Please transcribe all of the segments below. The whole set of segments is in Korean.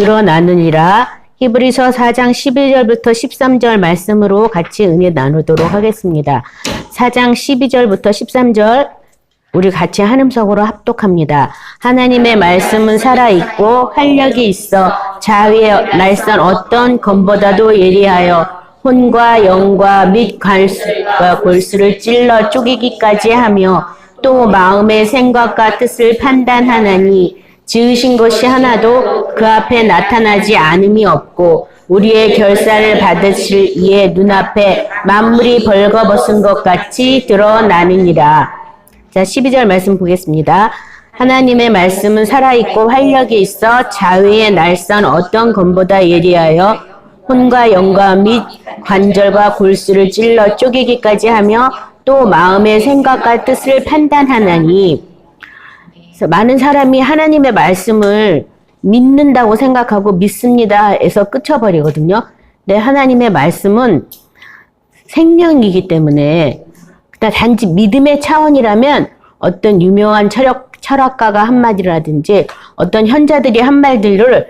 드러나느니라. 히브리서 4장 12절부터 13절 말씀으로 같이 은혜 나누도록 하겠습니다. 4장 12절부터 13절 우리 같이 한음석으로 합독합니다. 하나님의 말씀은 살아있고 활력이 있어 자위의 날선 어떤 검보다도 예리하여 혼과 영과 및 관수와 골수를 찔러 쪼개기까지 하며 또 마음의 생각과 뜻을 판단하나니 지으신 것이 하나도 그 앞에 나타나지 않음이 없고 우리의 결사를 받으실 이의 눈앞에 만물이 벌거벗은 것 같이 드러나느니라. 자, 12절 말씀 보겠습니다. 하나님의 말씀은 살아있고 활력이 있어 자위의 날선 어떤 검보다 예리하여 혼과 영과 및 관절과 골수를 찔러 쪼개기까지 하며 또 마음의 생각과 뜻을 판단하나니. 그래서 많은 사람이 하나님의 말씀을 믿는다고 생각하고 믿습니다 해서 끝쳐버리거든요. 근데 하나님의 말씀은 생명이기 때문에 단지 믿음의 차원이라면 어떤 유명한 철학가가 한 말이라든지 어떤 현자들이 한 말들을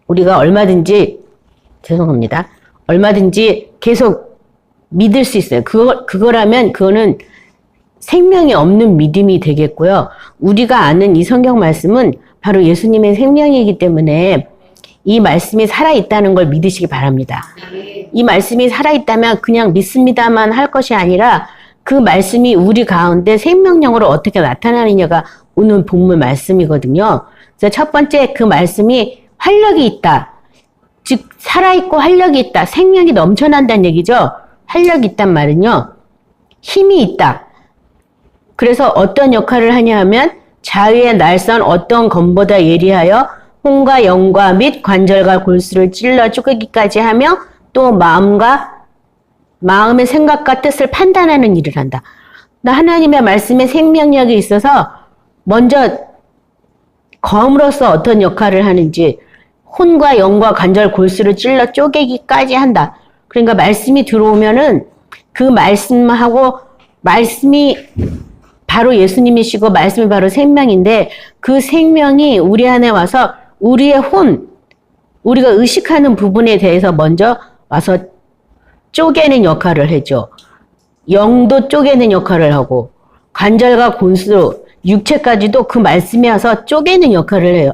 우리가 얼마든지 계속 믿을 수 있어요. 그거라면 그거는 생명이 없는 믿음이 되겠고요. 우리가 아는 이 성경 말씀은 바로 예수님의 생명이기 때문에 이 말씀이 살아있다는 걸 믿으시기 바랍니다. 이 말씀이 살아있다면 그냥 믿습니다만 할 것이 아니라 그 말씀이 우리 가운데 생명력으로 어떻게 나타나느냐가 오늘 본문 말씀이거든요. 그래서 첫 번째 그 말씀이 활력이 있다. 즉 살아있고 활력이 있다. 생명이 넘쳐난다는 얘기죠. 활력이 있단 말은요. 힘이 있다. 그래서 어떤 역할을 하냐 하면 자위의 날선 어떤 검보다 예리하여 혼과 영과 및 관절과 골수를 찔러 쪼개기까지 하며 또 마음의 생각과 뜻을 판단하는 일을 한다. 하나님의 말씀에 생명력이 있어서 먼저 검으로서 어떤 역할을 하는지 혼과 영과 관절 골수를 찔러 쪼개기까지 한다. 그러니까 말씀이 들어오면은 그 말씀이 바로 예수님이시고 말씀이 바로 생명인데 그 생명이 우리 안에 와서 우리의 우리가 의식하는 부분에 대해서 먼저 와서 쪼개는 역할을 해줘. 영도 쪼개는 역할을 하고 관절과 골수, 육체까지도 그 말씀이 와서 쪼개는 역할을 해요.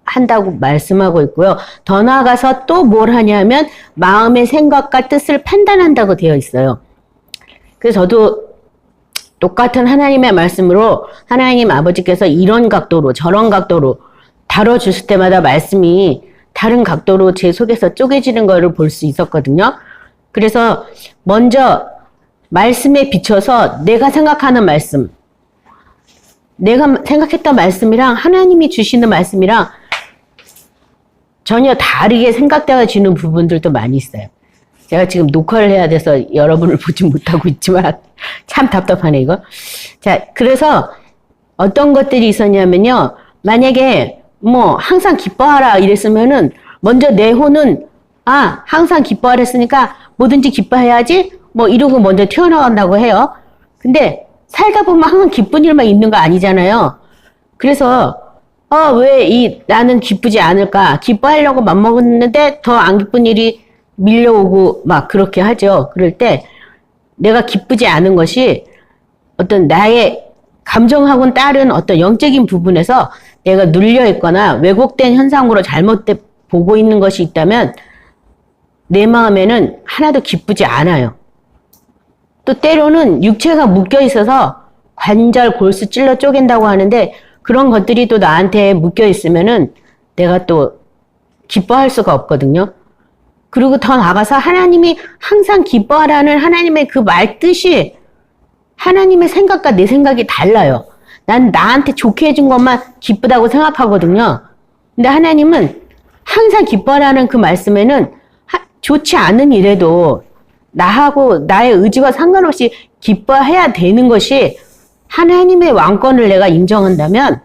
한다고 말씀하고 있고요. 더 나아가서 또 뭘 하냐면 마음의 생각과 뜻을 판단한다고 되어 있어요. 그래서 저도 똑같은 하나님의 말씀으로 하나님 아버지께서 이런 각도로 저런 각도로 다뤄주실 때마다 말씀이 다른 각도로 제 속에서 쪼개지는 거를 볼 수 있었거든요. 그래서 먼저 말씀에 비춰서 내가 생각하는 말씀, 내가 생각했던 말씀이랑 하나님이 주시는 말씀이랑 전혀 다르게 생각되어지는 부분들도 많이 있어요. 제가 지금 녹화를 해야 돼서 여러분을 보지 못하고 있지만 참 답답하네 이거. 자, 그래서 어떤 것들이 있었냐면요. 만약에 항상 기뻐하라 이랬으면은 먼저 내 혼은 항상 기뻐하라 했으니까 뭐든지 기뻐해야지 이러고 먼저 튀어나간다고 해요. 근데 살다 보면 항상 기쁜 일만 있는 거 아니잖아요. 그래서 왜 나는 기쁘지 않을까? 기뻐하려고 맘먹었는데 더 안 기쁜 일이 밀려오고 막 그렇게 하죠. 그럴 때 내가 기쁘지 않은 것이 어떤 나의 감정하고는 다른 어떤 영적인 부분에서 내가 눌려 있거나 왜곡된 현상으로 잘못돼 보고 있는 것이 있다면 내 마음에는 하나도 기쁘지 않아요. 또 때로는 육체가 묶여 있어서 관절, 골수 찔러 쪼갠다고 하는데 그런 것들이 또 나한테 묶여 있으면은 내가 또 기뻐할 수가 없거든요. 그리고 더 나아가서 하나님이 항상 기뻐하라는 하나님의 그 말뜻이 하나님의 생각과 내 생각이 달라요. 난 나한테 좋게 해준 것만 기쁘다고 생각하거든요. 근데 하나님은 항상 기뻐하라는 그 말씀에는 좋지 않은 일에도 나하고 나의 의지와 상관없이 기뻐해야 되는 것이 하나님의 왕권을 내가 인정한다면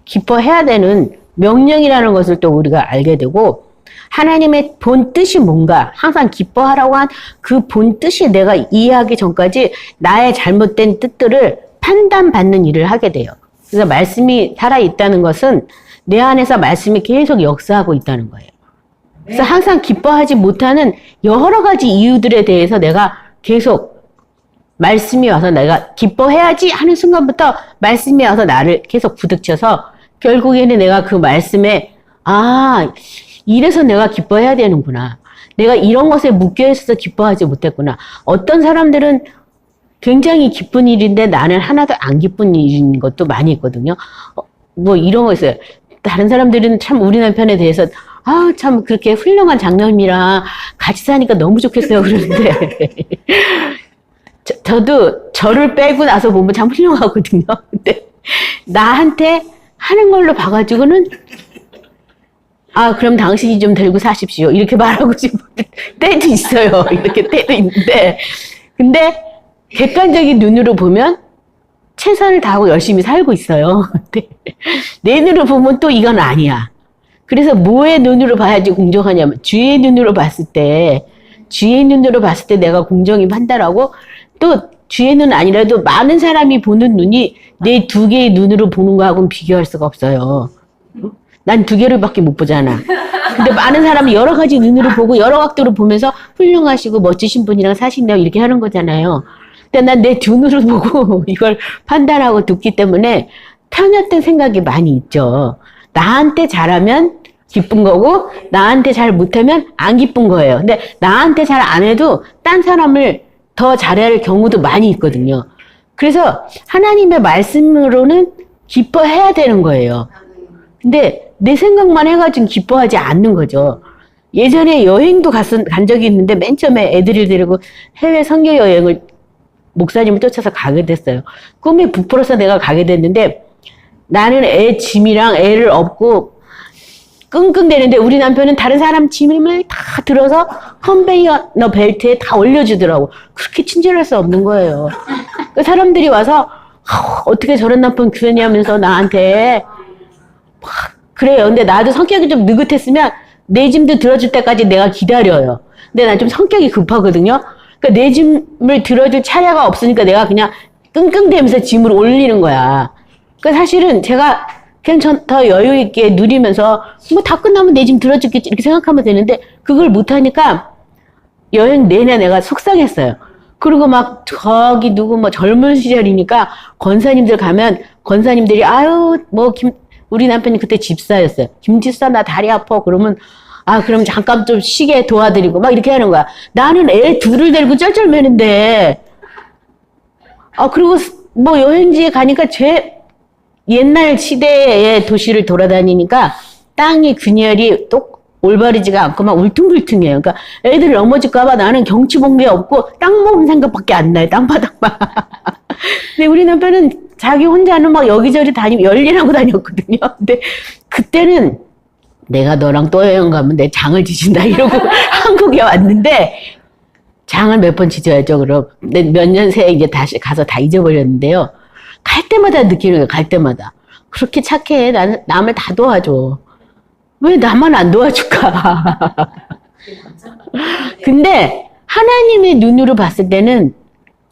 기뻐해야 되는 명령이라는 것을 또 우리가 알게 되고 하나님의 본 뜻이 뭔가 항상 기뻐하라고 한 그 본 뜻이 내가 이해하기 전까지 나의 잘못된 뜻들을 판단받는 일을 하게 돼요. 그래서 말씀이 살아있다는 것은 내 안에서 말씀이 계속 역사하고 있다는 거예요. 그래서 항상 기뻐하지 못하는 여러 가지 이유들에 대해서 내가 계속 말씀이 와서 내가 기뻐해야지 하는 순간부터 말씀이 와서 나를 계속 부딪혀서 결국에는 내가 그 말씀에 이래서 내가 기뻐해야 되는구나. 내가 이런 것에 묶여 있어서 기뻐하지 못했구나. 어떤 사람들은 굉장히 기쁜 일인데 나는 하나도 안 기쁜 일인 것도 많이 있거든요. 뭐 이런 거 있어요. 다른 사람들은 참 우리 남편에 대해서 참 그렇게 훌륭한 장남이랑 같이 사니까 너무 좋겠어요. 그러는데 저도 저를 빼고 나서 보면 참 훌륭하거든요. 근데 나한테 하는 걸로 봐가지고는 그럼 당신이 좀 들고 사십시오. 이렇게 말하고 싶을 때도 있어요. 이렇게 때도 있는데. 근데 객관적인 눈으로 보면 최선을 다하고 열심히 살고 있어요. 근데 내 눈으로 보면 또 이건 아니야. 그래서 뭐의 눈으로 봐야지 공정하냐면 주의 눈으로 봤을 때 내가 공정히 판단하고 또 주의 눈 아니라도 많은 사람이 보는 눈이 내 두 개의 눈으로 보는 거하고는 비교할 수가 없어요. 난 두 개를밖에 못 보잖아. 근데 많은 사람이 여러 가지 눈으로 보고 여러 각도로 보면서 훌륭하시고 멋지신 분이랑 사신다고 이렇게 하는 거잖아요. 근데 난 내 두 눈으로 보고 이걸 판단하고 듣기 때문에 편협된 생각이 많이 있죠. 나한테 잘하면 기쁜 거고 나한테 잘 못하면 안 기쁜 거예요. 근데 나한테 잘 안 해도 딴 사람을 더 잘해야 할 경우도 많이 있거든요. 그래서 하나님의 말씀으로는 기뻐해야 되는 거예요. 근데 내 생각만 해가지고 기뻐하지 않는 거죠. 예전에 여행도 간 적이 있는데 맨 처음에 애들을 데리고 해외 선교 여행을 목사님을 쫓아서 가게 됐어요. 꿈이 부풀어서 내가 가게 됐는데 나는 애 짐이랑 애를 업고 끙끙대는데 우리 남편은 다른 사람 짐을 다 들어서 컨베이어 벨트에 다 올려주더라고. 그렇게 친절할 수 없는 거예요. 그 사람들이 와서 어떻게 저런 남편 구했냐면서 나한테 그래요. 근데 나도 성격이 좀 느긋했으면 내 짐도 들어줄 때까지 내가 기다려요. 근데 난 좀 성격이 급하거든요. 그러니까 내 짐을 들어줄 차례가 없으니까 내가 그냥 끙끙대면서 짐을 올리는 거야. 그러니까 사실은 제가 그냥 더 여유 있게 누리면서 뭐 다 끝나면 내 짐 들어주겠지 이렇게 생각하면 되는데 그걸 못하니까 여행 내내 내가 속상했어요. 그리고 막 저기 누구 뭐 젊은 시절이니까 권사님들 가면 권사님들이 우리 남편이 그때 집사였어요. 김집사 나 다리 아파 그러면 그럼 잠깐 좀 쉬게 도와드리고 막 이렇게 하는 거야. 나는 애 둘을 데리고 쩔쩔매는데 그리고 뭐 여행지에 가니까 옛날 시대의 도시를 돌아다니니까 땅이 균열이 또 올바르지가 않고 막 울퉁불퉁해요. 그러니까 애들이 넘어질까봐 나는 경치 본 게 없고 땅 먹은 생각밖에 안 나요. 땅바닥만. 근데 우리 남편은 자기 혼자는 막 여기저기 열일하고 다녔거든요. 근데 그때는 내가 너랑 또 여행 가면 내 장을 지진다 이러고 한국에 왔는데 장을 몇 번 지져야죠. 그럼 몇 년 새에 이제 다시 가서 다 잊어버렸는데요. 갈 때마다 느끼는 거예요. 갈 때마다. 그렇게 착해. 나는 남을 다 도와줘. 왜 나만 안 도와줄까? 근데 하나님의 눈으로 봤을 때는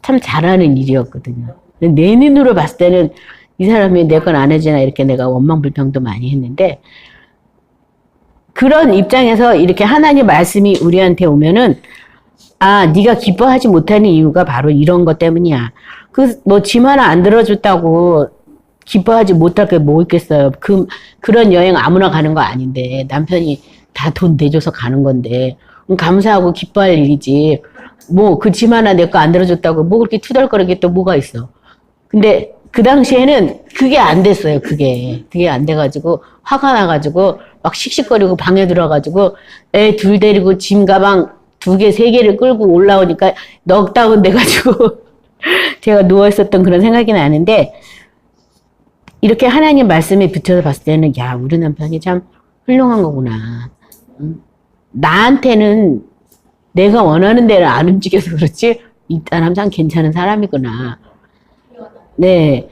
참 잘하는 일이었거든요. 내 눈으로 봤을 때는 이 사람이 내 건 안 해주나 이렇게 내가 원망불평도 많이 했는데 그런 입장에서 이렇게 하나님 말씀이 우리한테 오면은 네가 기뻐하지 못하는 이유가 바로 이런 것 때문이야. 짐 하나 안 들어줬다고 기뻐하지 못할 게 뭐 있겠어요. 그런 여행 아무나 가는 거 아닌데 남편이 다 돈 내줘서 가는 건데 감사하고 기뻐할 일이지. 뭐 그 짐 하나 내 거 안 들어줬다고 뭐 그렇게 투덜거리게 또 뭐가 있어. 근데 그 당시에는 그게 안 됐어요. 그게 안 돼가지고 화가 나가지고 막 씩씩거리고 방에 들어가지고 애 둘 데리고 짐 가방 2개, 3개를 끌고 올라오니까 넉다운 돼가지고 제가 누워있었던 그런 생각이 나는데 이렇게 하나님 말씀에 붙여서 봤을 때는 우리 남편이 참 훌륭한 거구나. 나한테는 내가 원하는 대로 안 움직여서 그렇지 이 사람 참 괜찮은 사람이구나. 네.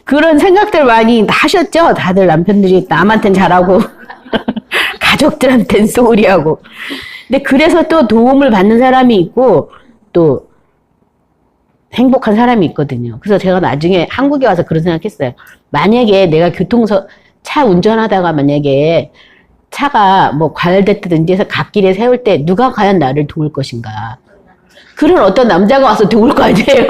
그런 생각들 많이 하셨죠? 다들 남편들이 남한테는 잘하고 가족들한테는 소홀히하고. 근데 그래서 또 도움을 받는 사람이 있고 또 행복한 사람이 있거든요. 그래서 제가 나중에 한국에 와서 그런 생각했어요. 만약에 내가 차 운전하다가 만약에 차가 뭐 과열됐다든지 해서 갓길에 세울 때 누가 과연 나를 도울 것인가? 그런 어떤 남자가 와서 도울 거 아니에요?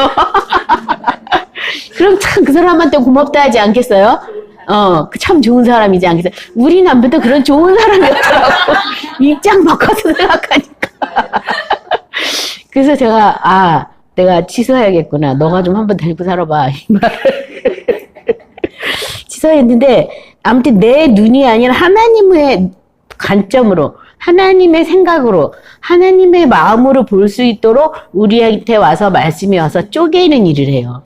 그럼 참 그 사람한테 고맙다 하지 않겠어요? 참 좋은 사람이지 않겠어요? 우리 남편도 그런 좋은 사람이었더라고. 입장 바꿔서 생각하니까. 그래서 제가, 내가 취소해야겠구나. 너가 좀 한번 데리고 살아봐. 이 말을. 취소했는데, 아무튼 내 눈이 아니라 하나님의 관점으로, 하나님의 생각으로, 하나님의 마음으로 볼 수 있도록 우리한테 와서 말씀이 와서 쪼개는 일을 해요.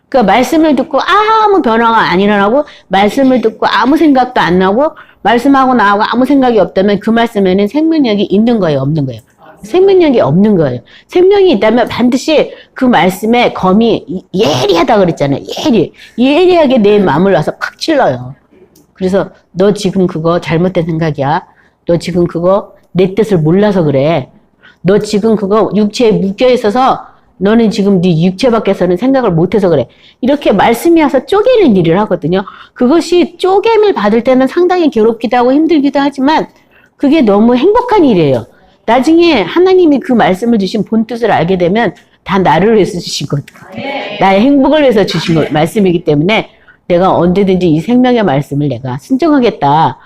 그러니까 말씀을 듣고 아무 변화가 안 일어나고, 말씀을 듣고 아무 생각도 안 나고, 말씀하고 나하고 아무 생각이 없다면 그 말씀에는 생명력이 있는 거예요, 없는 거예요? 생명력이 없는 거예요. 생명이 있다면 반드시 그 말씀에 검이 예리하다 그랬잖아요. 예리하게 내 마음을 와서 팍 찔러요. 그래서 너 지금 그거 잘못된 생각이야. 너 지금 그거 내 뜻을 몰라서 그래. 너 지금 그거 육체에 묶여 있어서 너는 지금 네 육체 밖에서는 생각을 못해서 그래. 이렇게 말씀이 와서 쪼개는 일을 하거든요. 그것이 쪼개임을 받을 때는 상당히 괴롭기도 하고 힘들기도 하지만 그게 너무 행복한 일이에요. 나중에 하나님이 그 말씀을 주신 본뜻을 알게 되면 다 나를 위해서 주신 거거든요. 나의 행복을 위해서 주신 말씀이기 때문에 내가 언제든지 이 생명의 말씀을 내가 순종하겠다.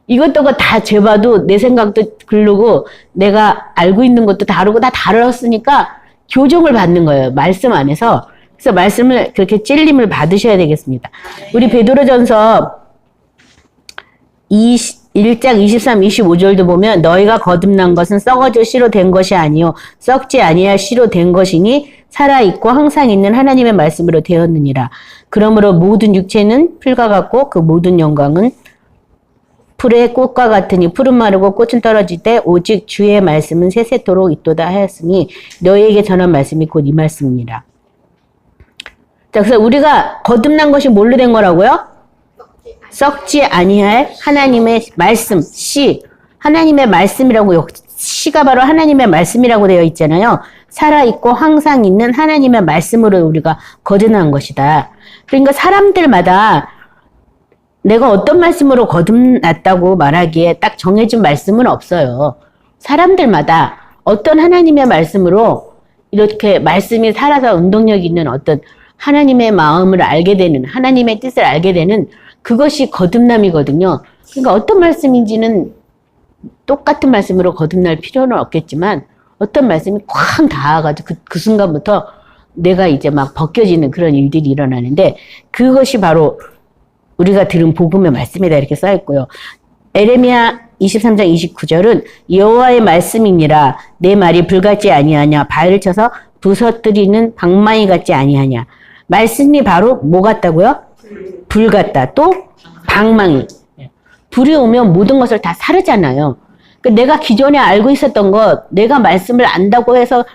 이것저것 다 재봐도 내 생각도 글르고 내가 알고 있는 것도 다르고 다 다르었으니까 교정을 받는 거예요. 말씀 안에서. 그래서 말씀을 그렇게 찔림을 받으셔야 되겠습니다. 우리 베드로전서 1장 23, 25절도 보면 너희가 거듭난 것은 썩어져 씨로 된 것이 아니요 썩지 아니할 씨로 된 것이니 살아있고 항상 있는 하나님의 말씀으로 되었느니라. 그러므로 모든 육체는 풀과 같고 그 모든 영광은 풀의 꽃과 같으니 풀은 마르고 꽃은 떨어질 때 오직 주의 말씀은 세세토록 있도다 하였으니 너희에게 전한 말씀이 곧 이 말씀이니라. 자, 그래서 우리가 거듭난 것이 뭘로 된 거라고요? 썩지 아니할 하나님의 말씀, 씨. 하나님의 말씀이라고, 씨가 바로 하나님의 말씀이라고 되어 있잖아요. 살아있고 항상 있는 하나님의 말씀으로 우리가 거듭난 것이다. 그러니까 사람들마다 내가 어떤 말씀으로 거듭났다고 말하기에 딱 정해진 말씀은 없어요. 사람들마다 어떤 하나님의 말씀으로 이렇게 말씀이 살아서 운동력 있는 어떤 하나님의 마음을 알게 되는, 하나님의 뜻을 알게 되는 그것이 거듭남이거든요. 그러니까 어떤 말씀인지는 똑같은 말씀으로 거듭날 필요는 없겠지만 어떤 말씀이 쾅 닿아가지고 그 순간부터 내가 이제 막 벗겨지는 그런 일들이 일어나는데 그것이 바로 우리가 들은 복음의 말씀이다 이렇게 써있고요. 에레미야 23장 29절은 여호와의 말씀이니라 내 말이 불 같지 아니하냐 바위를 쳐서 부서뜨리는 방망이 같지 아니하냐. 말씀이 바로 뭐 같다고요? 불 같다. 또 방망이. 불이 오면 모든 것을 다 사르잖아요. 그러니까 내가 기존에 알고 있었던 것, 내가 말씀을 안다고 해서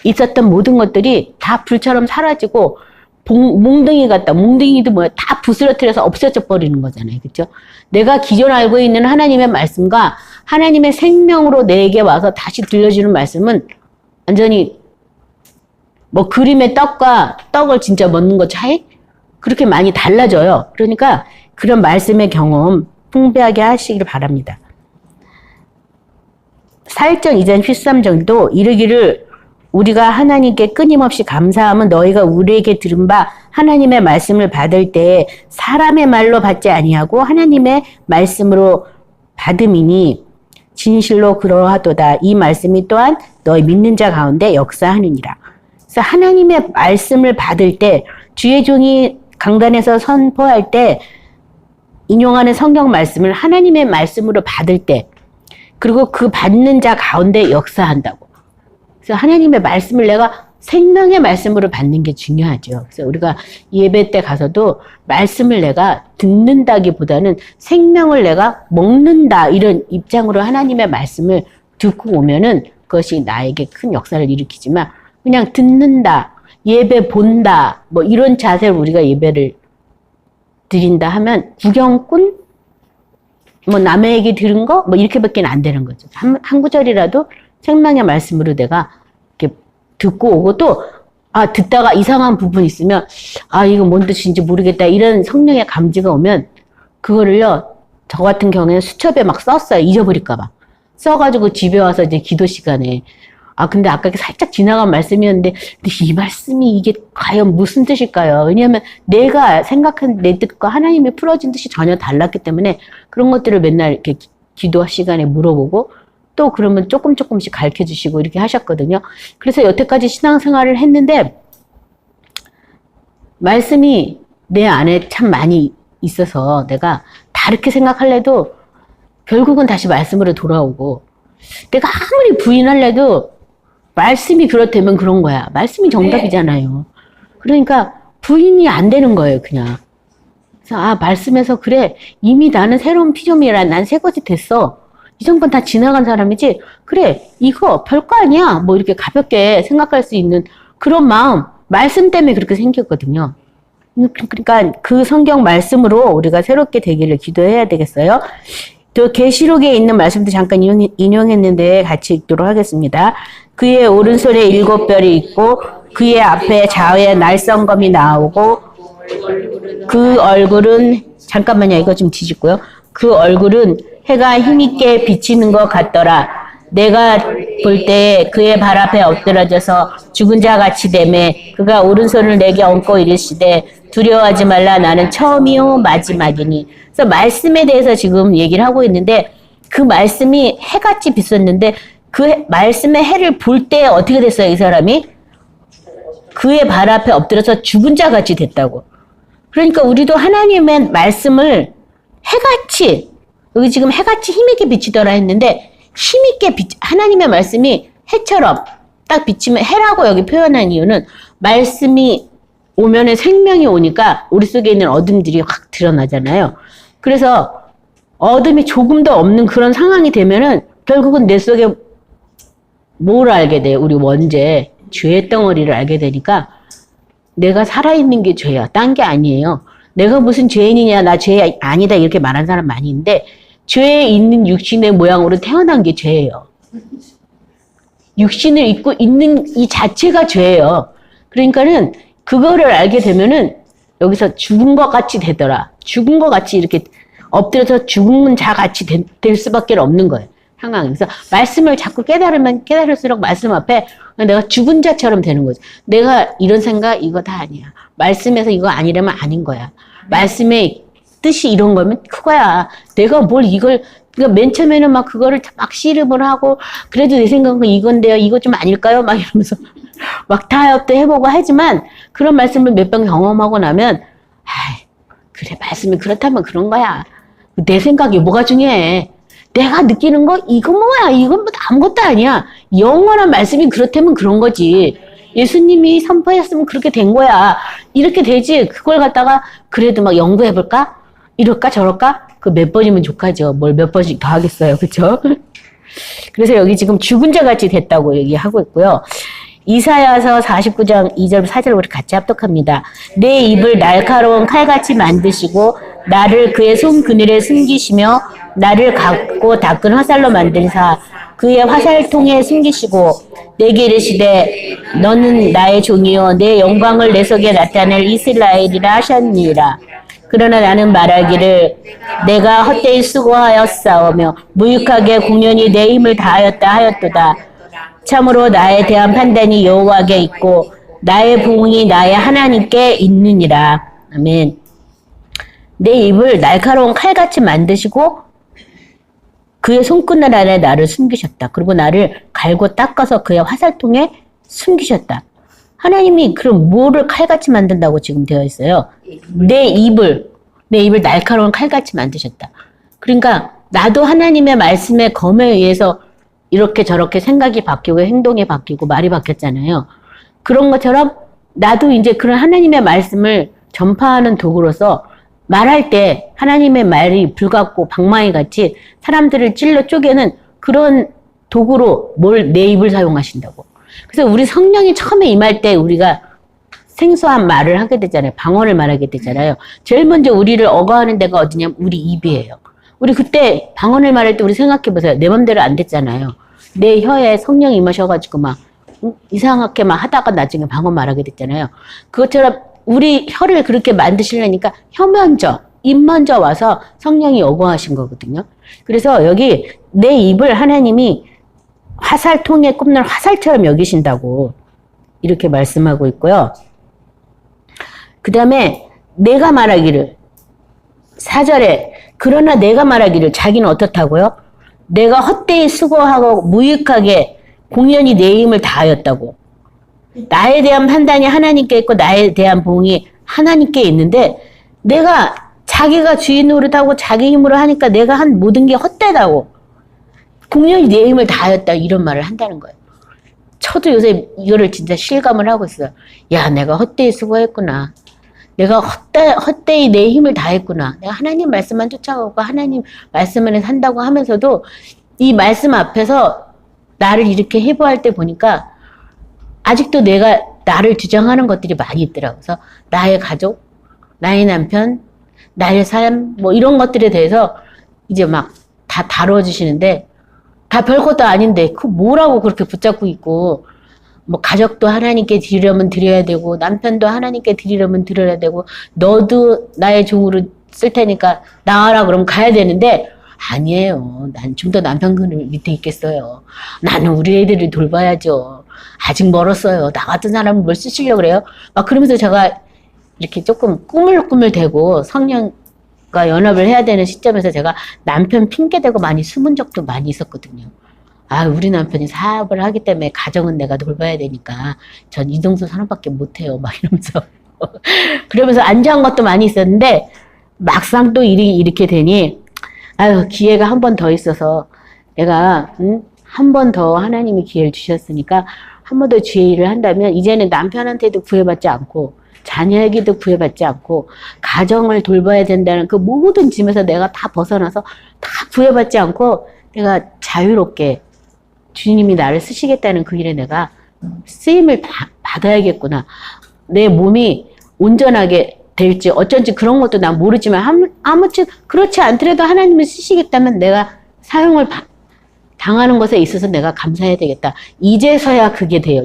있었던 모든 것들이 다 불처럼 사라지고 몽둥이 같다. 몽둥이도 뭐야? 다 부스러뜨려서 없어져 버리는 거잖아요. 그렇죠? 내가 기존 알고 있는 하나님의 말씀과 하나님의 생명으로 내게 와서 다시 들려주는 말씀은 완전히 뭐 그림의 떡과 떡을 진짜 먹는 것 차이? 그렇게 많이 달라져요. 그러니까 그런 말씀의 경험 풍부하게 하시길 바랍니다. 4장 2장 13절도 이르기를 우리가 하나님께 끊임없이 감사하면 너희가 우리에게 들은 바 하나님의 말씀을 받을 때에 사람의 말로 받지 아니하고 하나님의 말씀으로 받음이니 진실로 그러하도다. 이 말씀이 또한 너희 믿는 자 가운데 역사하느니라. 그래서 하나님의 말씀을 받을 때 주의 종이 강단에서 선포할 때 인용하는 성경 말씀을 하나님의 말씀으로 받을 때 그리고 그 받는 자 가운데 역사한다고. 그래서 하나님의 말씀을 내가 생명의 말씀으로 받는 게 중요하죠. 그래서 우리가 예배 때 가서도 말씀을 내가 듣는다기보다는 생명을 내가 먹는다 이런 입장으로 하나님의 말씀을 듣고 오면은 그것이 나에게 큰 역사를 일으키지만 그냥 듣는다, 예배 본다 뭐 이런 자세로 우리가 예배를 드린다 하면 구경꾼 뭐 남의 얘기 들은 거 뭐 이렇게밖에 안 되는 거죠. 한 구절이라도 생명의 말씀으로 내가 이렇게 듣고 오고 또 듣다가 이상한 부분 있으면, 이거 뭔 뜻인지 모르겠다. 이런 성령의 감지가 오면, 그거를요, 저 같은 경우에는 수첩에 막 썼어요. 잊어버릴까봐. 써가지고 집에 와서 이제 기도 시간에. 근데 아까 살짝 지나간 말씀이었는데, 근데 이 말씀이 이게 과연 무슨 뜻일까요? 왜냐하면 내가 생각한 내 뜻과 하나님이 풀어진 뜻이 전혀 달랐기 때문에 그런 것들을 맨날 이렇게 기도 시간에 물어보고, 또 그러면 조금씩 가르쳐 주시고 이렇게 하셨거든요. 그래서 여태까지 신앙생활을 했는데, 말씀이 내 안에 참 많이 있어서 내가 다르게 생각할래도 결국은 다시 말씀으로 돌아오고, 내가 아무리 부인할래도 말씀이 그렇다면 그런 거야. 말씀이 정답이잖아요. 그러니까 부인이 안 되는 거예요, 그냥. 그래서 말씀에서 그래, 이미 나는 새로운 피조물이라, 난 새 것이 됐어. 이 정도는 다 지나간 사람이지. 그래, 이거 별거 아니야. 뭐 이렇게 가볍게 생각할 수 있는 그런 마음, 말씀 때문에 그렇게 생겼거든요. 그러니까 그 성경 말씀으로 우리가 새롭게 되기를 기도해야 되겠어요. 또 계시록에 있는 말씀도 잠깐 인용했는데 같이 읽도록 하겠습니다. 그의 오른손에 7별이 있고 그의 앞에 좌우에 날성검이 나오고 그 얼굴은, 잠깐만요, 이거 좀 뒤집고요. 그 얼굴은 해가 힘있게 비치는 것 같더라. 내가 볼 때 그의 발 앞에 엎드러져서 죽은 자 같이 되매 그가 오른손을 내게 얹고 이르시되 두려워하지 말라, 나는 처음이요 마지막이니. 그래서 말씀에 대해서 지금 얘기를 하고 있는데, 그 말씀이 해같이 비쳤는데 그 말씀의 해를 볼 때 어떻게 됐어요, 이 사람이? 그의 발 앞에 엎드려서 죽은 자 같이 됐다고. 그러니까 우리도 하나님의 말씀을 해같이, 여기 지금 해같이 힘있게 비치더라 했는데, 힘있게 하나님의 말씀이 해처럼 딱 비치면, 해라고 여기 표현한 이유는 말씀이 오면은 생명이 오니까 우리 속에 있는 어둠들이 확 드러나잖아요. 그래서 어둠이 조금도 없는 그런 상황이 되면은 결국은 내 속에 뭘 알게 돼요? 우리 원죄, 죄의 덩어리를 알게 되니까 내가 살아있는 게 죄야. 딴 게 아니에요. 내가 무슨 죄인이냐, 나 죄 아니다 이렇게 말하는 사람 많이 있는데, 죄에 있는 육신의 모양으로 태어난 게 죄예요. 육신을 입고 있는 이 자체가 죄예요. 그러니까는 그거를 알게 되면은 여기서 죽은 것 같이 되더라. 죽은 것 같이 이렇게 엎드려서 죽은 자 같이 될 수밖에 없는 거예요, 상황이. 그래서 말씀을 자꾸 깨달으면 깨달을수록 말씀 앞에 내가 죽은 자처럼 되는 거죠. 내가 이런 생각, 이거 다 아니야. 말씀에서 이거 아니라면 아닌 거야. 말씀의 뜻이 이런 거면 그거야. 내가 뭘 이걸, 그러니까 맨 처음에는 막 그거를 막 씨름을 하고, 그래도 내 생각은 이건데요, 이거 좀 아닐까요? 막 이러면서 막 타협도 해보고 하지만, 그런 말씀을 몇 번 경험하고 나면, 그래, 말씀이 그렇다면 그런 거야. 내 생각이 뭐가 중요해. 내가 느끼는 거, 이거 뭐야, 이건 뭐 아무것도 아니야. 영원한 말씀이 그렇다면 그런 거지. 예수님이 선포했으면 그렇게 된 거야. 이렇게 되지. 그걸 갖다가 그래도 막 연구해볼까? 이럴까 저럴까? 그 몇 번이면 족하죠. 뭘 몇 번씩 더 하겠어요. 그쵸? 그래서 여기 지금 죽은 자 같이 됐다고 얘기하고 있고요. 이사야서 49장 2절 4절 우리 같이 합독합니다. 내 입을 날카로운 칼같이 만드시고 나를 그의 손 그늘에 숨기시며 나를 갖고 닦은 화살로 만든사 그의 화살통에 숨기시고 내게 이르시되 너는 나의 종이요 내 영광을 내 속에 나타낼 이스라엘이라 하셨니라. 그러나 나는 말하기를 내가 헛되이 수고하였사오며 무익하게 공연히 내 힘을 다하였다 하였도다. 참으로 나에 대한 판단이 여호와께 있고 나의 부흥이 나의 하나님께 있느니라. 아멘. 내 입을 날카로운 칼같이 만드시고 그의 손끝날 안에 나를 숨기셨다. 그리고 나를 갈고 닦아서 그의 화살통에 숨기셨다. 하나님이 그럼 뭐를 칼같이 만든다고 지금 되어 있어요? 내 입을 날카로운 칼같이 만드셨다. 그러니까 나도 하나님의 말씀의 검에 의해서 이렇게 저렇게 생각이 바뀌고 행동이 바뀌고 말이 바뀌었잖아요. 그런 것처럼 나도 이제 그런 하나님의 말씀을 전파하는 도구로서 말할 때 하나님의 말이 불같고 방망이 같이 사람들을 찔러 쪼개는 그런 도구로 내 입을 사용하신다고. 그래서 우리 성령이 처음에 임할 때 우리가 생소한 말을 하게 되잖아요. 방언을 말하게 되잖아요. 제일 먼저 우리를 억어하는 데가 어디냐면 우리 입이에요. 우리 그때 방언을 말할 때 우리 생각해보세요. 내 맘대로 안 됐잖아요. 내 혀에 성령이 임하셔가지고 막 이상하게 막 하다가 나중에 방언 말하게 됐잖아요. 그것처럼 우리 혀를 그렇게 만드시려니까 혀 먼저, 입 먼저 와서 성령이 요구하신 거거든요. 그래서 여기 내 입을 하나님이 화살통에 꼽는 화살처럼 여기신다고 이렇게 말씀하고 있고요. 그 다음에 내가 말하기를 4절에 그러나 내가 말하기를 자기는 어떻다고요? 내가 헛되이 수고하고 무익하게 공연히 내 힘을 다하였다고. 나에 대한 판단이 하나님께 있고 나에 대한 봉이 하나님께 있는데 내가 자기가 주인 노릇하고 자기 힘으로 하니까 내가 한 모든 게 헛되다고. 공연히 내 힘을 다하였다 이런 말을 한다는 거예요. 저도 요새 이거를 진짜 실감을 하고 있어요. 야, 내가 헛되이 수고했구나. 내가 헛되이 내 힘을 다했구나. 내가 하나님 말씀만 쫓아가고 하나님 말씀을 산다고 하면서도 이 말씀 앞에서 나를 이렇게 해부할 때 보니까 아직도 내가 나를 주장하는 것들이 많이 있더라고요. 그래서 나의 가족, 나의 남편, 나의 삶, 뭐 이런 것들에 대해서 이제 막 다 다뤄주시는데 다 별것도 아닌데 그 뭐라고 그렇게 붙잡고 있고 뭐 가족도 하나님께 드리려면 드려야 되고 남편도 하나님께 드리려면 드려야 되고 너도 나의 종으로 쓸 테니까 나와라 그러면 가야 되는데 아니에요. 난 좀 더 남편 그늘 밑에 있겠어요. 나는 우리 애들을 돌봐야죠. 아직 멀었어요. 나 같은 사람은 뭘 쓰시려고 그래요? 막 그러면서 제가 이렇게 조금 꾸물꾸물대고 성령과 연합을 해야 되는 시점에서 제가 남편 핑계대고 많이 숨은 적도 많이 있었거든요. 아, 우리 남편이 사업을 하기 때문에 가정은 내가 돌봐야 되니까 전 이 정도 사람밖에 못해요. 막 이러면서. 그러면서 안주한 것도 많이 있었는데 막상 또 일이 이렇게 되니 아유, 기회가 한 번 더 있어서 내가 한 번 더 하나님이 기회를 주셨으니까 한 번 더 주의를 한다면 이제는 남편한테도 구애받지 않고 자녀에게도 구애받지 않고 가정을 돌봐야 된다는 그 모든 짐에서 내가 다 벗어나서 다 구애받지 않고 내가 자유롭게 주님이 나를 쓰시겠다는 그 일에 내가 쓰임을 받아야겠구나. 내 몸이 온전하게 될지 어쩐지 그런 것도 난 모르지만 아무튼 그렇지 않더라도 하나님을 쓰시겠다면 내가 사용을 당하는 것에 있어서 내가 감사해야 되겠다. 이제서야 그게 돼요.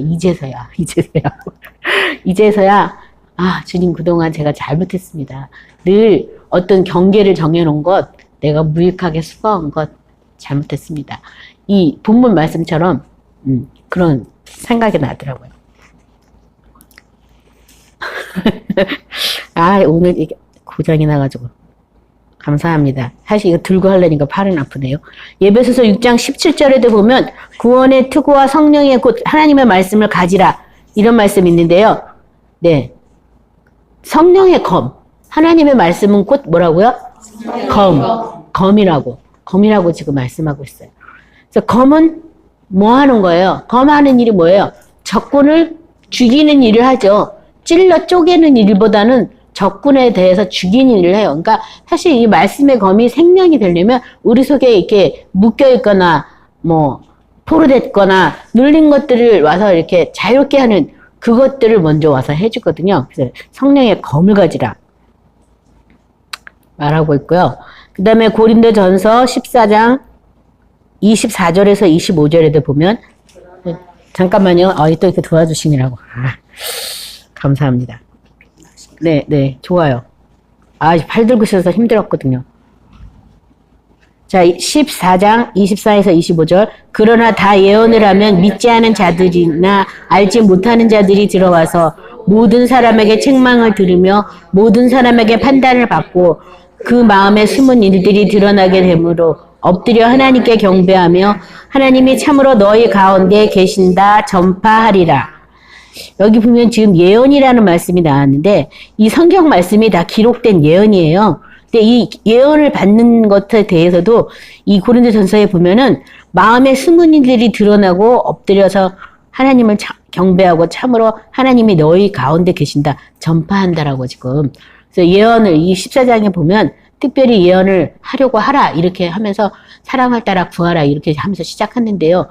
이제서야 아, 주님 그동안 제가 잘못했습니다. 늘 어떤 경계를 정해놓은 것, 내가 무익하게 수고한 것 잘못했습니다. 이 본문 말씀처럼 그런 생각이 나더라고요. 아, 오늘 이게 고장이 나가지고 감사합니다. 사실 이거 들고 하려니까 팔은 아프네요. 에베소서 6장 17절에도 보면 구원의 투구와 성령의 곧 하나님의 말씀을 가지라 이런 말씀이 있는데요. 네, 성령의 검, 하나님의 말씀은 곧 뭐라고요? 검이라고 지금 말씀하고 있어요. 그래서 검은 뭐 하는 거예요? 검하는 일이 뭐예요? 적군을 죽이는 일을 하죠. 찔러 쪼개는 일보다는 적군에 대해서 죽이는 일을 해요. 그러니까 사실 이 말씀의 검이 생명이 되려면 우리 속에 이렇게 묶여 있거나 뭐 포로됐거나 눌린 것들을 와서 이렇게 자유롭게 하는 그것들을 먼저 와서 해주거든요. 그래서 성령의 검을 가지라 말하고 있고요. 그 다음에 고린도전서 14장 24절에서 25절에도 보면 잠깐만요. 또 이렇게 도와주시느라고. 감사합니다. 네, 좋아요. 팔 들고 있어서 힘들었거든요. 자, 14장 24에서 25절. 그러나 다 예언을 하면 믿지 않은 자들이나 알지 못하는 자들이 들어와서 모든 사람에게 책망을 들으며 모든 사람에게 판단을 받고 그 마음에 숨은 일들이 드러나게 되므로 엎드려 하나님께 경배하며 하나님이 참으로 너희 가운데 계신다 전파하리라. 여기 보면 지금 예언이라는 말씀이 나왔는데 이 성경 말씀이 다 기록된 예언이에요. 근데 이 예언을 받는 것에 대해서도 이 고린도전서에 보면은 마음에 숨은 일들이 드러나고 엎드려서 하나님을 경배하고 참으로 하나님이 너희 가운데 계신다 전파한다라고 지금. 그래서 예언을 이 14장에 보면 특별히 예언을 하려고 하라 이렇게 하면서 사랑을 따라 구하라 이렇게 하면서 시작했는데요.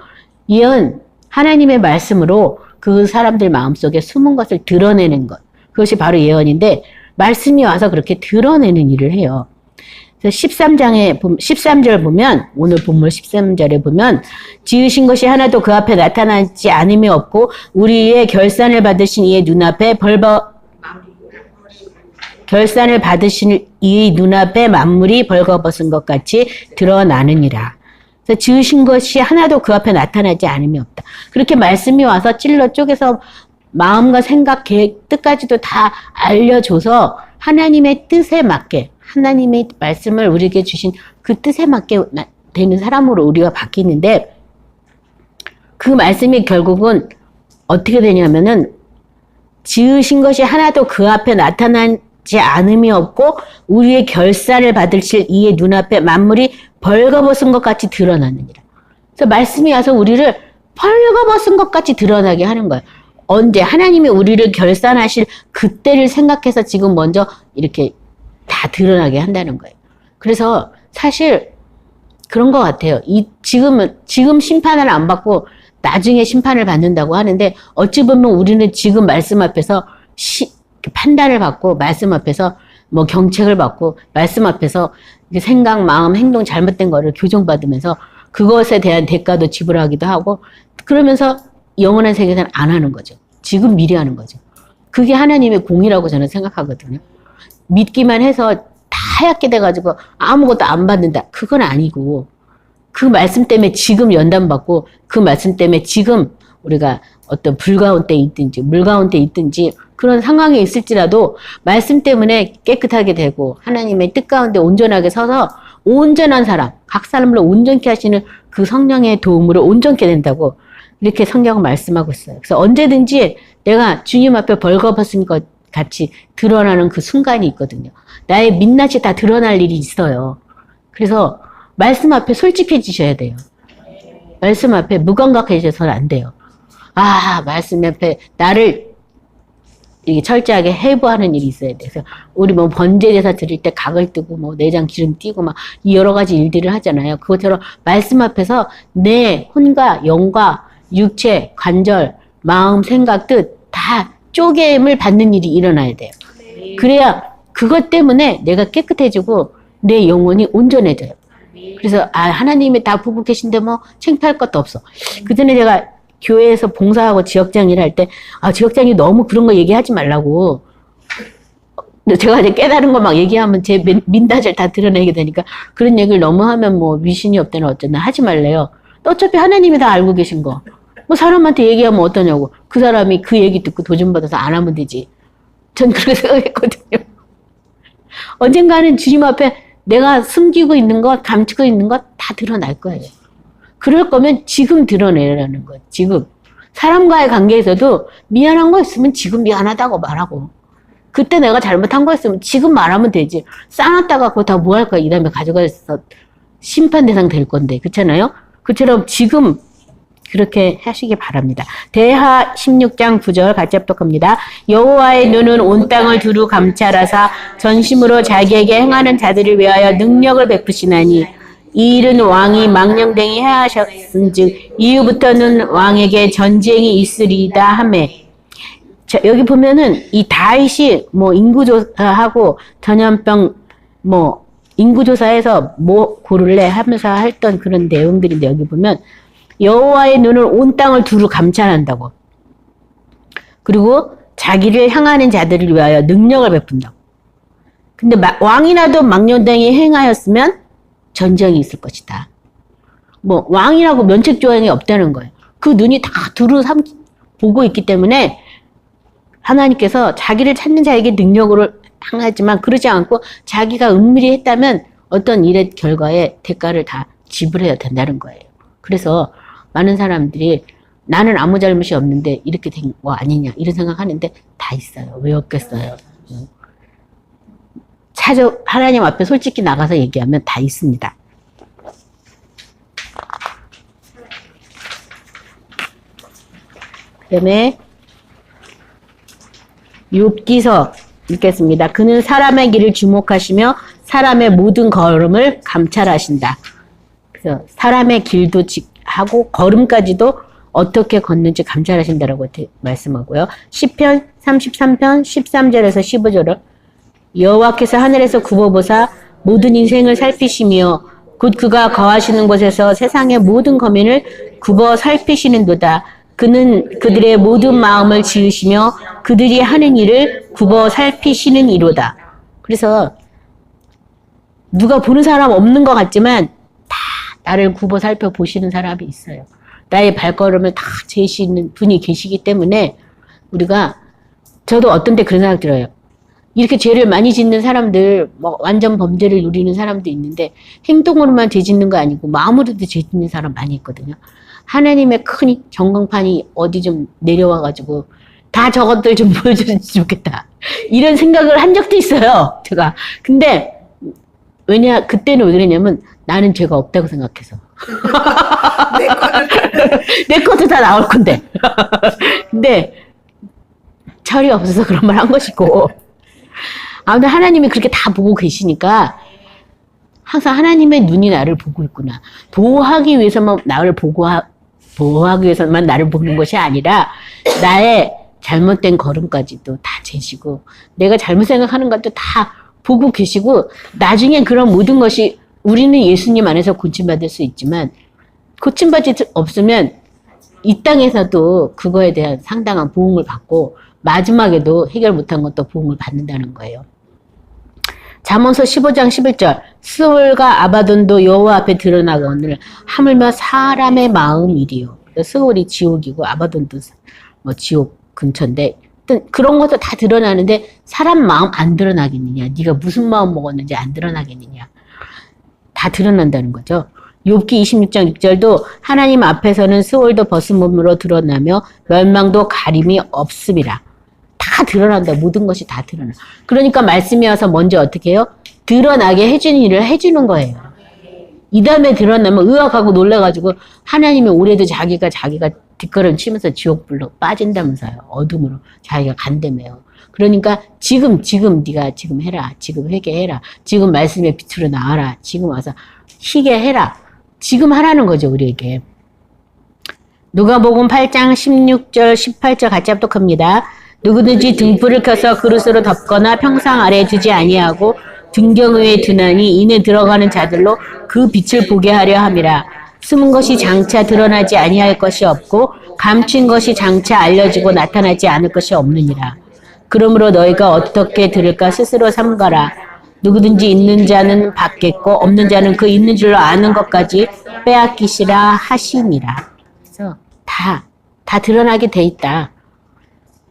예언 하나님의 말씀으로 그 사람들 마음속에 숨은 것을 드러내는 것. 그것이 바로 예언인데 말씀이 와서 그렇게 드러내는 일을 해요. 그래서 13절 보면, 오늘 본문 13절에 보면, 지으신 것이 하나도 그 앞에 나타나지 않음이 없고, 우리의 결산을 받으신 이의 눈앞에 결산을 받으신 이의 눈앞에 만물이 벌거벗은 것 같이 드러나느니라. 그래서 지으신 것이 하나도 그 앞에 나타나지 않음이 없다. 그렇게 말씀이 와서 찔러 쪼개서 마음과 생각, 계획, 뜻까지도 다 알려줘서 하나님의 뜻에 맞게, 하나님의 말씀을 우리에게 주신 그 뜻에 맞게 되는 사람으로 우리가 바뀌는데, 그 말씀이 결국은 어떻게 되냐면은, 지으신 것이 하나도 그 앞에 나타나지 않음이 없고, 우리의 결산을 받으실 이의 눈앞에 만물이 벌거벗은 것 같이 드러나느니라. 그래서 말씀이 와서 우리를 벌거벗은 것 같이 드러나게 하는 거예요. 언제? 하나님이 우리를 결산하실 그때를 생각해서 지금 먼저 이렇게 다 드러나게 한다는 거예요. 그래서 사실 그런 것 같아요. 지금 심판을 안 받고 나중에 심판을 받는다고 하는데, 어찌 보면 우리는 지금 말씀 앞에서 판단을 받고, 말씀 앞에서 뭐 경책을 받고, 말씀 앞에서 생각, 마음, 행동 잘못된 거를 교정받으면서 그것에 대한 대가도 지불하기도 하고, 그러면서 영원한 세계는 안 하는 거죠. 지금 미리 하는 거죠. 그게 하나님의 공이라고 저는 생각하거든요. 믿기만 해서 다 하얗게 돼가지고 아무것도 안 받는다. 그건 아니고, 그 말씀 때문에 지금 연단받고, 그 말씀 때문에 지금 우리가 어떤 불 가운데 있든지 물 가운데 있든지 그런 상황에 있을지라도 말씀 때문에 깨끗하게 되고, 하나님의 뜻 가운데 온전하게 서서 온전한 사람, 각 사람을 온전케 하시는 그 성령의 도움으로 온전케 된다고 이렇게 성경은 말씀하고 있어요. 그래서 언제든지 내가 주님 앞에 벌거벗은 것 같이 드러나는 그 순간이 있거든요. 나의 민낯이 다 드러날 일이 있어요. 그래서 말씀 앞에 솔직해지셔야 돼요. 말씀 앞에 무감각해져서는 안 돼요. 말씀 앞에 나를 이게 철저하게 해부하는 일이 있어야 돼. 그래서 우리 뭐 번제제사 드릴 때 각을 뜨고 뭐 내장 기름 띄고 막 여러 가지 일들을 하잖아요. 그것처럼 말씀 앞에서 내 혼과 영과 육체, 관절, 마음, 생각, 뜻 다 쪼개임을 받는 일이 일어나야 돼요. 그래야 그것 때문에 내가 깨끗해지고 내 영혼이 온전해져요. 그래서 하나님이 다 보고 계신데 뭐 창피할 것도 없어. 그 전에 제가 교회에서 봉사하고 지역장 일할 때 지역장이 너무 그런 거 얘기하지 말라고. 제가 이제 깨달은 거 막 얘기하면 제 민낯을 다 드러내게 되니까 그런 얘기를 너무 하면 뭐 미신이 없다나 어쩌나 하지 말래요. 어차피 하나님이 다 알고 계신 거. 뭐 사람한테 얘기하면 어떠냐고. 그 사람이 그 얘기 듣고 도전받아서 안 하면 되지. 전 그렇게 생각했거든요. 언젠가는 주님 앞에 내가 숨기고 있는 것, 감추고 있는 것 다 드러날 거예요. 그럴 거면 지금 드러내라는 거예요. 지금. 사람과의 관계에서도 미안한 거 있으면 지금 미안하다고 말하고, 그때 내가 잘못한 거 있으면 지금 말하면 되지. 쌓아놨다가 그거 다 뭐 할 거야. 이 다음에 가져가서 심판 대상 될 건데. 그렇잖아요? 그처럼 지금 그렇게 하시기 바랍니다. 대하 16장 9절 같이 합독합니다. 여호와의 눈은 온 땅을 두루 감찰하사 전심으로 자기에게 행하는 자들을 위하여 능력을 베푸시나니, 이 일은 왕이 망령되이 해하셨은즉 이후부터는 왕에게 전쟁이 있으리이다 하매. 자, 여기 보면은 이 다윗이 뭐 인구조사하고 전염병 뭐 인구조사해서 뭐 고를래 하면서 했던 그런 내용들인데, 여기 보면 여호와의 눈을 온 땅을 두루 감찰한다고. 그리고 자기를 향하는 자들을 위하여 능력을 베푼다고. 근데 왕이라도 망령되이 행하였으면 전쟁이 있을 것이다. 뭐 왕이라고 면책조항이 없다는 거예요. 그 눈이 다 두루 보고 있기 때문에 하나님께서 자기를 찾는 자에게 능력으로 향하지만, 그러지 않고 자기가 은밀히 했다면 어떤 일의 결과에 대가를 다 지불해야 된다는 거예요. 그래서 많은 사람들이 나는 아무 잘못이 없는데 이렇게 된 거 아니냐 이런 생각하는데 다 있어요. 왜 없겠어요? 하나님 앞에 솔직히 나가서 얘기하면 다 있습니다. 그 다음에 욥기서 읽겠습니다. 그는 사람의 길을 주목하시며 사람의 모든 걸음을 감찰하신다. 그래서 사람의 길도 하고 걸음까지도 어떻게 걷는지 감찰하신다라고 말씀하고요. 시편 33편 13절에서 15절을 여호와께서 하늘에서 굽어보사 모든 인생을 살피시며 곧 그가 거하시는 곳에서 세상의 모든 거민을 굽어 살피시는도다. 그는 그들의 모든 마음을 지으시며 그들이 하는 일을 굽어 살피시는 이로다. 그래서 누가 보는 사람 없는 것 같지만 다 나를 굽어 살펴보시는 사람이 있어요. 나의 발걸음을 다 재시는 분이 계시기 때문에 우리가, 저도 어떤 때 그런 생각 들어요. 이렇게 죄를 많이 짓는 사람들, 뭐 완전 범죄를 누리는 사람도 있는데 행동으로만 죄 짓는 거 아니고 마음으로도 죄 짓는 사람 많이 있거든요. 하나님의 큰 전광판이 어디 좀 내려와가지고 다 저것들 좀 보여줬으면 좋겠다. 이런 생각을 한 적도 있어요, 제가. 근데 그때는 왜 그랬냐면 나는 죄가 없다고 생각해서. 내 것도 다 나올 건데. 근데 철이 없어서 그런 말 한 것이고. 아무튼 하나님이 그렇게 다 보고 계시니까 항상 하나님의 눈이 나를 보고 있구나. 보호하기 위해서만 나를 보호하기 위해서만 나를 보는 것이 아니라 나의 잘못된 걸음까지도 다 재시고 내가 잘못 생각하는 것도 다 보고 계시고 나중에 그런 모든 것이 우리는 예수님 안에서 고침받을 수 있지만 고침받지 없으면 이 땅에서도 그거에 대한 상당한 보응을 받고 마지막에도 해결 못한 것도 보응을 받는다는 거예요. 잠언서 15장 11절 스올과 아바돈도 여호와 앞에 드러나거늘 하물며 사람의 마음이리요. 스올이 지옥이고 아바돈도 뭐 지옥 근처인데 그런 것도 다 드러나는데 사람 마음 안 드러나겠느냐. 네가 무슨 마음 먹었는지 안 드러나겠느냐. 다 드러난다는 거죠. 욥기 26장 6절도 하나님 앞에서는 스올도 벗은 몸으로 드러나며 멸망도 가림이 없음이라. 다 드러난다. 모든 것이 다 드러나. 그러니까 말씀이 와서 먼저 어떻게 해요? 드러나게 해주는 일을 해주는 거예요. 이 다음에 드러나면 의학하고 놀라가지고 하나님이 올해도 자기가 뒷걸음 치면서 지옥불로 빠진다면서요. 어둠으로 자기가 간다며요. 그러니까 지금 네가 지금 해라. 지금 회개해라. 지금 말씀의 빛으로 나와라. 지금 와서 희게 해라. 지금 하라는 거죠, 우리에게. 누가복음 8장 16절 18절 같이 합독합니다. 누구든지 등불을 켜서 그릇으로 덮거나 평상 아래 두지 아니하고 등경 위에 두나니 이는 들어가는 자들로 그 빛을 보게 하려 함이라. 숨은 것이 장차 드러나지 아니할 것이 없고 감춘 것이 장차 알려지고 나타나지 않을 것이 없느니라. 그러므로 너희가 어떻게 들을까 스스로 삼가라. 누구든지 있는 자는 받겠고 없는 자는 그 있는 줄로 아는 것까지 빼앗기시라 하시니라. 그래서 다 드러나게 돼 있다.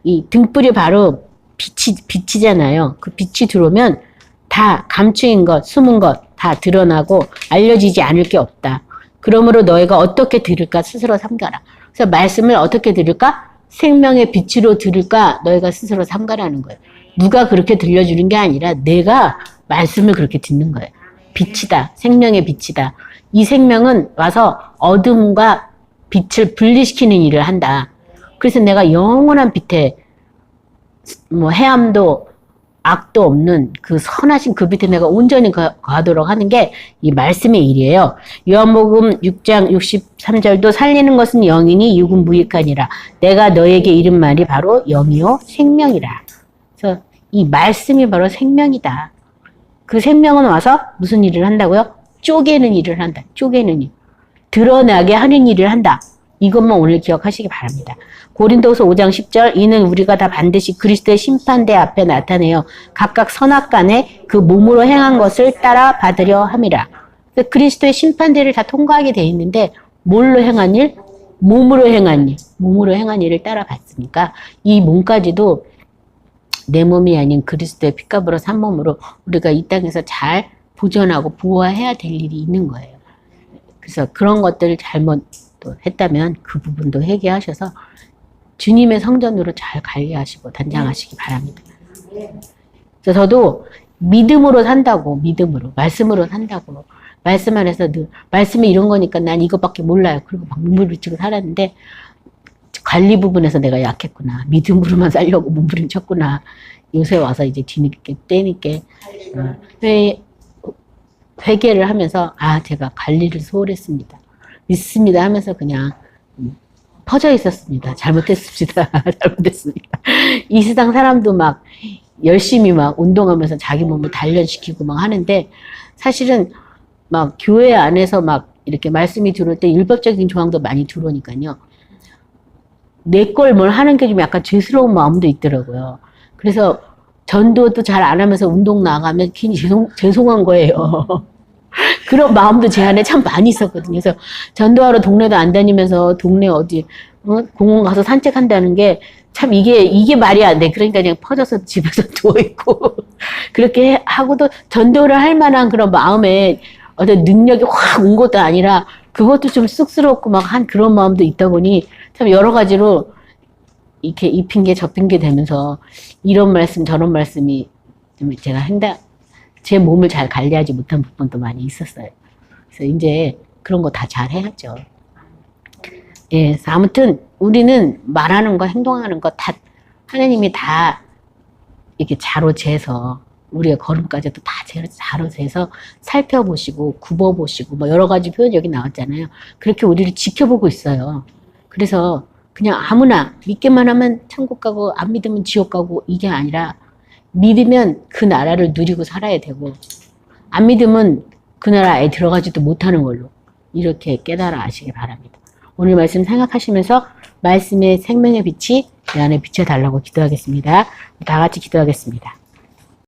이 등불이 바로 빛이잖아요. 그 빛이 들어오면 다 감추인 것, 숨은 것 다 드러나고 알려지지 않을 게 없다. 그러므로 너희가 어떻게 들을까 스스로 삼가라. 그래서 말씀을 어떻게 들을까? 생명의 빛으로 들을까? 너희가 스스로 삼가라는 거예요. 누가 그렇게 들려주는 게 아니라 내가 말씀을 그렇게 듣는 거예요. 빛이다. 생명의 빛이다. 이 생명은 와서 어둠과 빛을 분리시키는 일을 한다. 그래서 내가 영원한 빛에 뭐 해함도 악도 없는 그 선하신 그 빛에 내가 온전히 거하도록 하는 게 이 말씀의 일이에요. 요한복음 6장 63절도 살리는 것은 영이니 육은 무익하니라. 내가 너에게 이른 말이 바로 영이요 생명이라. 그래서 이 말씀이 바로 생명이다. 그 생명은 와서 무슨 일을 한다고요? 쪼개는 일을 한다. 쪼개는 일. 드러나게 하는 일을 한다. 이것만 오늘 기억하시기 바랍니다. 고린도서 5장 10절 이는 우리가 다 반드시 그리스도의 심판대 앞에 나타내어 각각 선악간에 그 몸으로 행한 것을 따라 받으려 함이라. 그리스도의 심판대를 다 통과하게 돼 있는데 뭘로 행한 일? 몸으로 행한 일. 몸으로 행한 일을 따라 받으니까 이 몸까지도 내 몸이 아닌 그리스도의 피값으로 산 몸으로 우리가 이 땅에서 잘 보존하고 보호해야 될 일이 있는 거예요. 그래서 그런 것들을 잘못 또 했다면 그 부분도 회개하셔서 주님의 성전으로 잘 관리하시고 단장하시기 바랍니다. 그래서 저도 믿음으로 산다고, 믿음으로, 말씀으로 산다고, 말씀 안에서 늘, 말씀이 이런 거니까 난 이것밖에 몰라요. 그리고 막 몸부림치고 살았는데 관리 부분에서 내가 약했구나. 믿음으로만 살려고 몸부림쳤구나. 요새 와서 이제 뒤늦게, 때늦게 회개를 하면서 제가 관리를 소홀했습니다. 믿습니다 하면서 그냥 퍼져 있었습니다. 잘못했습니다. 잘못했습니다. 이 세상 사람도 막 열심히 막 운동하면서 자기 몸을 단련시키고 막 하는데 사실은 막 교회 안에서 막 이렇게 말씀이 들어올 때 율법적인 조항도 많이 들어오니까요. 내 걸 뭘 하는 게 좀 약간 죄스러운 마음도 있더라고요. 그래서 전도도 잘 안 하면서 운동 나가면 괜히 죄송한 거예요. 그런 마음도 제 안에 참 많이 있었거든요. 그래서 전도하러 동네도 안 다니면서 동네 어디 공원 가서 산책한다는 게 참 이게 말이 안 돼. 그러니까 그냥 퍼져서 집에서 누워있고 그렇게 하고도 전도를 할 만한 그런 마음에 어떤 능력이 확 온 것도 아니라 그것도 좀 쑥스럽고 막 한 그런 마음도 있다 보니 참 여러 가지로 이렇게 이 핑계 저 핑계 되면서 이런 말씀 저런 말씀이 좀 제가 제 몸을 잘 관리하지 못한 부분도 많이 있었어요. 그래서 이제 그런 거 다 잘 해야죠. 예, 그래서 아무튼 우리는 말하는 거, 행동하는 거 다 하나님이 다 이렇게 자로 재서 우리의 걸음까지도 다 자로 재서 살펴보시고 굽어보시고 뭐 여러 가지 표현이 여기 나왔잖아요. 그렇게 우리를 지켜보고 있어요. 그래서 그냥 아무나 믿기만 하면 천국 가고 안 믿으면 지옥 가고 이게 아니라 믿으면 그 나라를 누리고 살아야 되고 안 믿으면 그 나라에 들어가지도 못하는 걸로 이렇게 깨달아 아시기 바랍니다. 오늘 말씀 생각하시면서 말씀의 생명의 빛이 내 안에 비춰달라고 기도하겠습니다. 다 같이 기도하겠습니다.